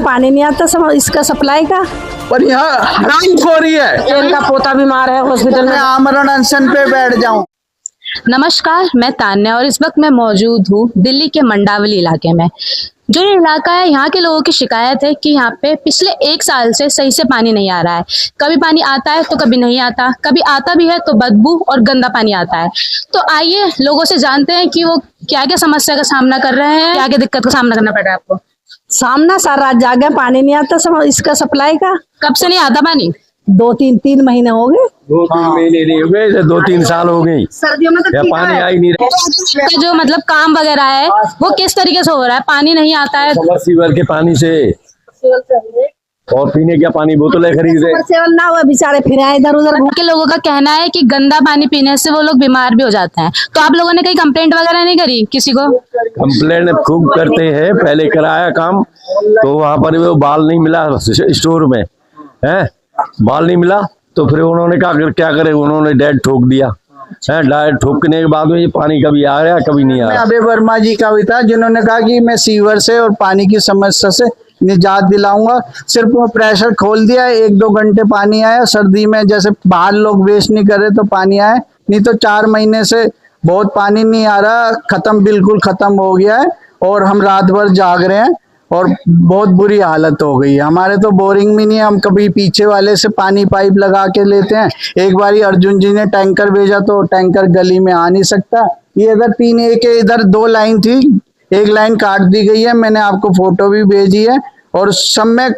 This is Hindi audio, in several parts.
पानी नहीं आता इसका सप्लाई का। पर यहाँ हरामखोरी है। इनका पोता बीमार है, हॉस्पिटल में आमरण अनशन पे बैठ जाऊं। नमस्कार, मैं तान्या और इस वक्त मैं मौजूद हूँ दिल्ली के मंडावली इलाके में। जो ये इलाका है, यहाँ के लोगों की शिकायत है कि यहाँ पे पिछले 1 साल से सही से पानी नहीं आ रहा है। कभी पानी आता है तो कभी नहीं आता, कभी आता भी है तो बदबू और गंदा पानी आता है। तो आइए लोगों से जानते हैं कि वो क्या क्या समस्या का सामना कर रहे हैं, क्या क्या दिक्कत का सामना करना पड़ रहा है आपको। सामना सारा रात जागे, पानी नहीं आता इसका सप्लाई का। कब से नहीं आता पानी? 2-3 महीने हो गए। 2-3 महीने नहीं हो गए, 2-3 साल हो गई। सर्दियों में तो पानी आ ही नहीं रहा। जो मतलब काम वगैरह है वो किस तरीके से हो रहा है? पानी नहीं आता है समरसीवर के पानी से, और पीने का पानी बोतलें खरीदे। सेवल ना हुआ बेचारे फिर आए इधर उधर। के लोगों का कहना है कि गंदा पानी पीने से वो लोग बीमार भी हो जाते हैं। तो आप लोगों ने कहीं कंप्लेंट वगैरह नहीं करी किसी को? कंप्लेंट खूब करते हैं, पहले कराया काम तो वहाँ पर वो बाल नहीं मिला स्टोर में है, बाल नहीं मिला तो फिर उन्होंने क्या करे, उन्होंने डेड ठोक दिया है। डेड ठोकने के बाद में ये पानी कभी आ रहा कभी नहीं आ रहा। अभय वर्मा जी का भी था जिन्होंने कहा कि मैं सीवर से और पानी की समस्या से निजात दिलाऊंगा। सिर्फ वो प्रेशर खोल दिया, 1-2 घंटे पानी आया। सर्दी में जैसे बाहर लोग वेस्ट नहीं कर रहे तो पानी आया, नहीं तो 4 महीने से बहुत पानी नहीं आ रहा, खत्म, बिल्कुल खत्म हो गया है। और हम रात भर जाग रहे हैं और बहुत बुरी हालत हो गई है। हमारे तो बोरिंग भी नहीं है, हम कभी पीछे वाले से पानी पाइप लगा के लेते हैं। एक बारी अर्जुन जी ने टैंकर भेजा तो टैंकर गली में आ नहीं सकता। ये इधर 3 एक इधर 2 लाइन थी, एक लाइन काट दी गई है, मैंने आपको फोटो भी भेजी है। और सम्यक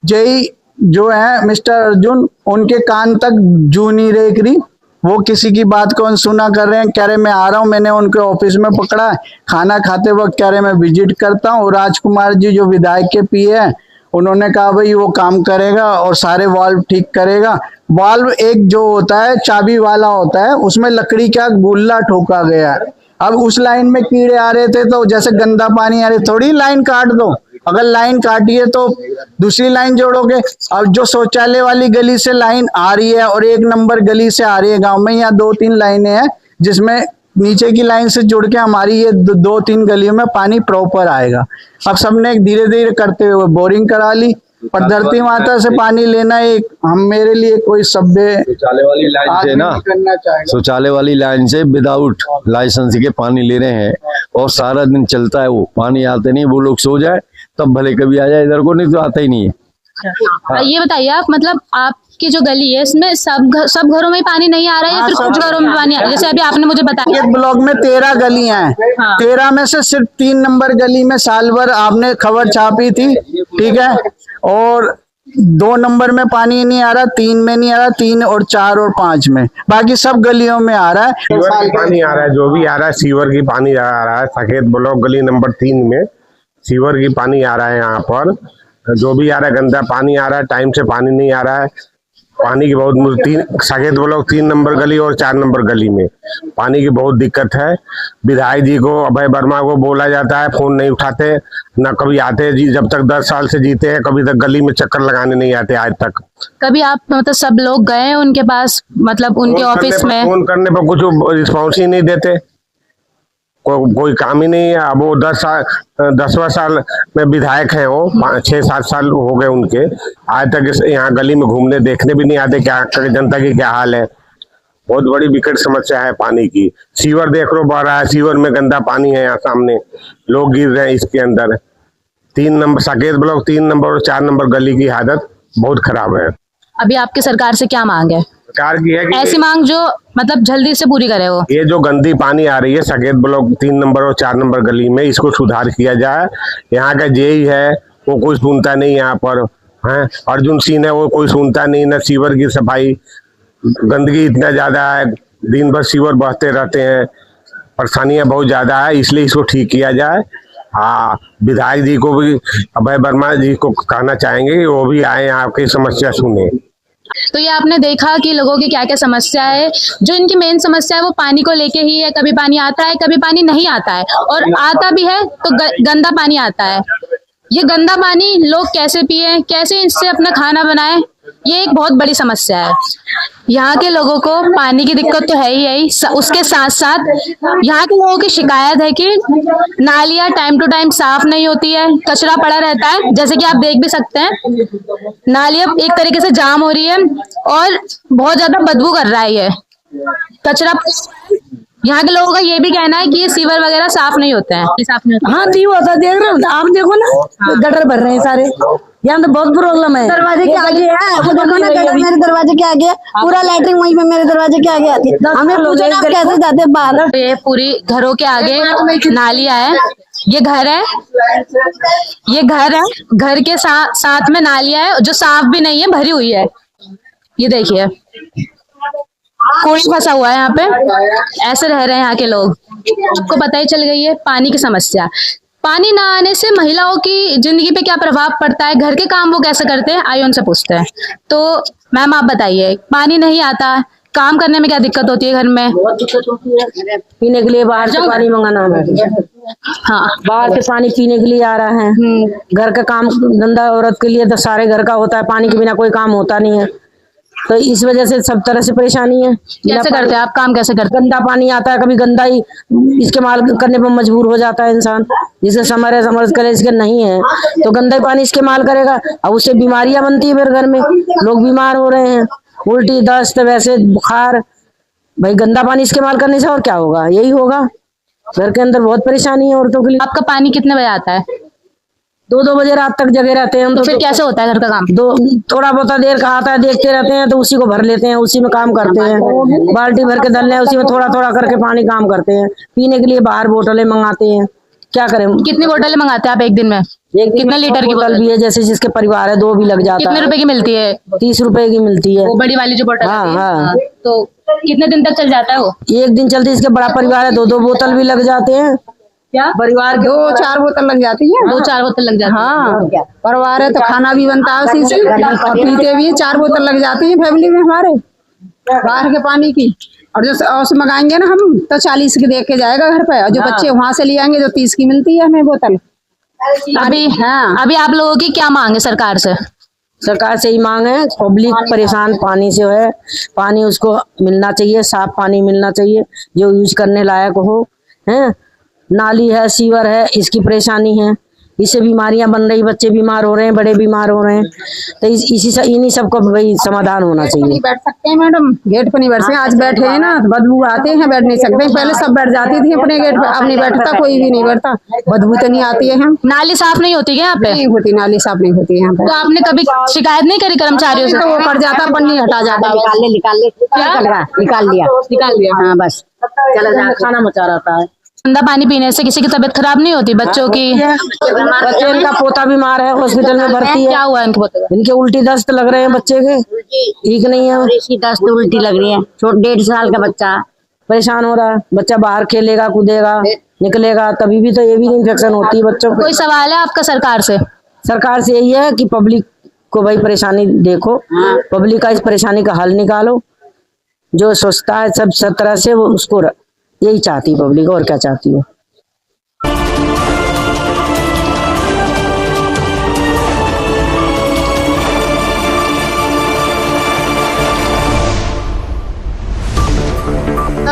जय जो है मिस्टर अर्जुन, उनके कान तक जू नहीं रेख रही, वो किसी की बात को अनसुना कर रहे हैं। कह रहे मैं आ रहा हूँ, मैंने उनके ऑफिस में पकड़ा है, खाना खाते वक्त कह रहे मैं विजिट करता हूँ। और राजकुमार जी जो विधायक के पीए हैं, उन्होंने कहा भाई वो काम करेगा और सारे वाल्व ठीक करेगा। वाल्व एक जो होता है चाबी वाला होता है, उसमें लकड़ी का गुल्ला ठोका गया है। अब उस लाइन में कीड़े आ रहे थे तो जैसे गंदा पानी आ रहे, थोड़ी लाइन काट दो, अगर लाइन काटिए तो दूसरी लाइन जोड़ोगे। अब जो शौचालय वाली गली से लाइन आ रही है और 1 नंबर गली से आ रही है गांव में, यहाँ 2-3 लाइनें हैं जिसमें नीचे की लाइन से जुड़ के हमारी ये 2-3 गलियों में पानी प्रॉपर आएगा। अब सबने धीरे धीरे करते हुए बोरिंग करा ली, पर धरती माता से पानी लेना एक हम मेरे लिए कोई सभ्य शौचालय वाली लाइन से ना, शौचालय वाली लाइन से विदाउट लाइसेंस के पानी ले रहे हैं और सारा दिन चलता है, वो पानी आते नहीं। वो लोग सो जाए तब भले कभी आ जाए, इधर को नहीं तो आता ही नहीं है। हाँ। ये बताइए आप, मतलब आपकी जो गली है इसमें सब घरों में पानी नहीं आ रहा है या फिर कुछ घरों में पानी आ रहा है? जैसे अभी आपने मुझे बताया एक ब्लॉक में 13 गलियां हैं। हाँ। 13 में से सिर्फ 3 नंबर गली में साल भर आपने खबर छापी थी, ठीक है, और 2 नंबर में पानी नहीं आ रहा, 3 में नहीं आ रहा, 3 और 4 और 5 में, बाकी सब गलियों में आ रहा है। सीवर की पानी आ रहा है, जो भी आ रहा है सीवर की पानी आ रहा है। सकेत ब्लॉक गली नंबर 3 में सीवर की पानी आ रहा है। यहाँ पर जो भी आ रहा है गंदा पानी आ रहा है, टाइम से पानी नहीं आ रहा है। पानी की बहुत सकेत ब्लॉक 3 नंबर गली और 4 नंबर गली में पानी की बहुत दिक्कत है। विधायक जी को, अभय वर्मा को बोला जाता है, फोन नहीं उठाते, ना कभी आते जी। जब तक 10 साल से जीते हैं कभी तक गली में चक्कर लगाने नहीं आते आज तक। कभी आप मतलब सब लोग गए उनके पास, मतलब उनके ऑफिस में? फोन करने पर कुछ रिस्पॉन्स ही नहीं देते, कोई काम ही नहीं है। अब वो 10वां साल में विधायक है, वो 6-7 साल हो गए उनके, आज तक यहाँ गली में घूमने देखने भी नहीं आते क्या जनता की क्या हाल है। बहुत बड़ी विकट समस्या है पानी की। सीवर देख लो बह रहा है, सीवर में गंदा पानी है, यहाँ सामने लोग गिर रहे हैं इसके अंदर। 3 नंबर सकेत ब्लॉक 3 नंबर और 4 नंबर गली की हालत बहुत खराब है। अभी आपकी सरकार से क्या मांग है? सरकार की है कि ऐसी मांग जो मतलब जल्दी से पूरी करे। वो ये जो गंदी पानी आ रही है सकेत ब्लॉक 3 नंबर और 4 नंबर गली में, इसको सुधार किया जाए। यहाँ का जेई है वो कोई सुनता नहीं, यहाँ पर है अर्जुन सिंह है वो कोई सुनता नहीं, न सीवर की सफाई। गंदगी इतना ज्यादा है, दिन भर सीवर बहते रहते हैं, परेशानियां बहुत ज्यादा है, इसलिए इसको ठीक किया जाए। हाँ, विधायक जी को भी, अभय वर्मा जी को कहना चाहेंगे कि वो भी आए, आपकी समस्या सुने। तो ये आपने देखा कि लोगों की क्या क्या समस्या है। जो इनकी मेन समस्या है वो पानी को लेके ही है। कभी पानी आता है, कभी पानी नहीं आता है, और आता भी है तो गंदा पानी आता है। ये गंदा पानी लोग कैसे पिए, कैसे इससे अपना खाना बनाएं, ये एक बहुत बड़ी समस्या है। यहाँ के लोगों को पानी की दिक्कत तो है ही, उसके साथ साथ यहाँ के लोगों की शिकायत है कि नालियाँ टाइम टू टाइम साफ नहीं होती है, कचरा पड़ा रहता है। जैसे कि आप देख भी सकते हैं, नालियाँ एक तरीके से जाम हो रही है और बहुत ज्यादा बदबू कर रहा है ये कचरा। यहाँ के लोगों का ये भी कहना है कि ये सीवर वगैरह साफ नहीं होते हैं। साफ नहीं होते। हाँ नहीं होता, देख रहे हो आप, देखो ना गटर भर रहे हैं सारे, यहाँ तो बहुत प्रॉब्लम है। दरवाजे के आगे है, वो देखो ना गटर मेरे दरवाजे के आगे, पूरा लैट्रिन वहीं पे मेरे दरवाजे के आगे आती है। हमें पूछो ना कैसे जाते हैं बाहर। ये पूरी घरों के आगे नालियाँ है, ये घर है, ये घर है, घर के साथ में नालियाँ है जो साफ भी नहीं है, भरी हुई है। ये देखिए कोई फंसा हुआ है यहाँ पे, ऐसे रह रहे हैं यहाँ के लोग। आपको पता ही चल गई है पानी की समस्या। पानी ना आने से महिलाओं की जिंदगी पे क्या प्रभाव पड़ता है, घर के काम वो कैसे करते हैं, आइए उनसे पूछते हैं। तो मैम आप बताइए, पानी नहीं आता, काम करने में क्या दिक्कत होती है घर में? बहुत दिक्कत होती है। पीने के लिए बाहर से पानी मंगाना है। हाँ, बाहर से पानी पीने के लिए आ रहा है। घर का काम धंधा औरत के लिए तो सारे घर का होता है, पानी के बिना कोई काम होता नहीं है। तो इस वजह से सब तरह से परेशानी है। कैसे करते हैं आप काम, कैसे करते हैं? गंदा पानी आता है, कभी गंदा ही इस्तेमाल करने पर मजबूर हो जाता है इंसान। जिसे समझ करे, इसके नहीं है तो गंदा ही पानी इस्तेमाल करेगा, अब उससे बीमारियां बनती है, फिर घर में लोग बीमार हो रहे हैं, उल्टी दस्त वैसे बुखार। भाई गंदा पानी इस्तेमाल करने से और क्या होगा, यही होगा। घर के अंदर बहुत परेशानी है औरतों के लिए। आपका पानी कितने बजे आता है? 2-2 बजे रात तक जगे रहते हैं हम। तो फिर कैसे होता है घर का काम? थोड़ा बहुत देर का आता है, देखते रहते हैं, तो उसी को भर लेते हैं, उसी में काम करते हैं। बाल्टी भर के डालने, उसी में थोड़ा थोड़ा करके पानी काम करते हैं। पीने के लिए बाहर बोतलें मंगाते हैं, क्या करें। कितनी बोतलें मंगाते हैं आप एक दिन में? कितने लीटर की बोतल भी है, जैसे जिसके परिवार है 2 भी लग जाता है। कितने रुपए की मिलती है? 30 रुपए की मिलती है, वो बड़ी वाली जो बोतल हाँ, आती है। हाँ। तो कितने दिन तक चल जाता है वो? एक दिन चलती, इसके बड़ा परिवार है 2-2 बोतल भी लग जाते हैं। क्या परिवार 2-4 बोतल लग जाती है। 2-4 बोतल लग जाती है? हाँ, परिवार है तो खाना भी बनता है उसी से, और पीते भी 4 बोतल लग जाती है फैमिली में हमारे बाहर के पानी की। और जो औस मंगाएंगे ना हम, तो 40 की दे के जाएगा घर पे, और जो बच्चे वहां से ले आएंगे तो 30 की मिलती है हमें बोतल। अभी आप लोगों की क्या मांग है सरकार से? सरकार से ही मांग है, पब्लिक परेशान पानी से है, पानी उसको मिलना चाहिए, साफ पानी मिलना चाहिए जो यूज करने लायक हो। हैं नाली है, सीवर है, इसकी परेशानी है, इससे बीमारियां बन रही, बच्चे बीमार हो रहे हैं, बड़े बीमार हो रहे हैं। तो इन्हीं सबका भाई समाधान होना चाहिए। नहीं बैठ सकते हैं मैडम, गेट पर नहीं बैठ सकते। आज बैठे हैं ना, बदबू आते हैं, बैठ नहीं सकते। पहले सब बैठ जाती थी अपने गेट पर, अब नहीं बैठता, कोई भी नहीं बैठता, बदबू तो नहीं आती है। हम नाली साफ नहीं होती क्या यहाँ पे? नहीं होती, नाली साफ नहीं होती यहाँ पे। तो आपने कभी शिकायत नहीं करी कर्मचारियों से? तो वो कर जाता, पन्नी हटा जाता। निकाल लिया, हाँ बस चला जा, खाना मचा रहता है। गंदा पानी पीने से किसी की तबीयत खराब नहीं होती? बच्चों की? बच्चे, इनका पोता बीमार है, हॉस्पिटल में भर्ती है। क्या हुआ इनके पोते को? इनके उल्टी दस्त लग रहे हैं, बच्चे के ठीक नहीं है, इसकी दस्त उल्टी लग रही है। 1.5 साल का बच्चा परेशान हो रहा है। बच्चा बाहर खेलेगा कूदेगा निकलेगा तभी भी तो ये भी इन्फेक्शन होती है बच्चों को। कोई सवाल है आपका सरकार से? सरकार से यही है कि पब्लिक को भाई परेशानी देखो, पब्लिक का इस परेशानी का हल निकालो। जो सोचता है सब तरह से वो उसको यही चाहती है पब्लिक, और क्या चाहती है।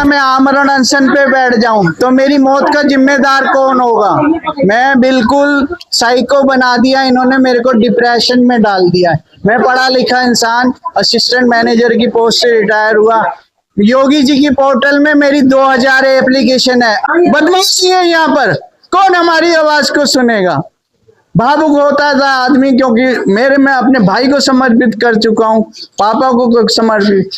मैं आमरण अनशन पे बैठ जाऊं तो मेरी मौत का जिम्मेदार कौन होगा? मैं बिल्कुल साइको बना दिया इन्होंने, मेरे को डिप्रेशन में डाल दिया है। मैं पढ़ा लिखा इंसान, असिस्टेंट मैनेजर की पोस्ट से रिटायर हुआ। योगी जी की पोर्टल में मेरी 2000 एप्लीकेशन है। बदमाशी है यहाँ पर, कौन हमारी आवाज को सुनेगा? भावुक होता था आदमी, क्योंकि मैं अपने भाई को समर्पित कर चुका हूँ, पापा को समर्पित।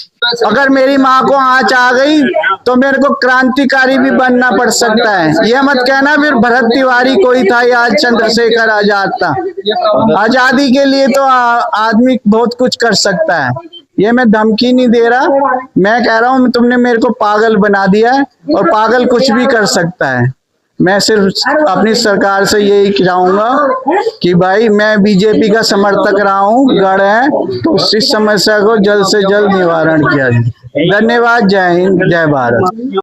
अगर मेरी माँ को आँच आ गई तो मेरे को क्रांतिकारी भी बनना पड़ सकता है। यह मत कहना फिर भरत तिवारी कोई था या आज चंद्रशेखर आजाद था। आजादी के लिए तो आदमी बहुत कुछ कर सकता है। ये मैं धमकी नहीं दे रहा, मैं कह रहा हूँ तुमने मेरे को पागल बना दिया है, और पागल कुछ भी कर सकता है। मैं सिर्फ अपनी सरकार से यही चाहूंगा कि भाई मैं बीजेपी का समर्थक रहा हूँ, गढ़ है तो इस समस्या को जल्द से जल्द निवारण किया जाए। धन्यवाद, जय हिंद, जय भारत।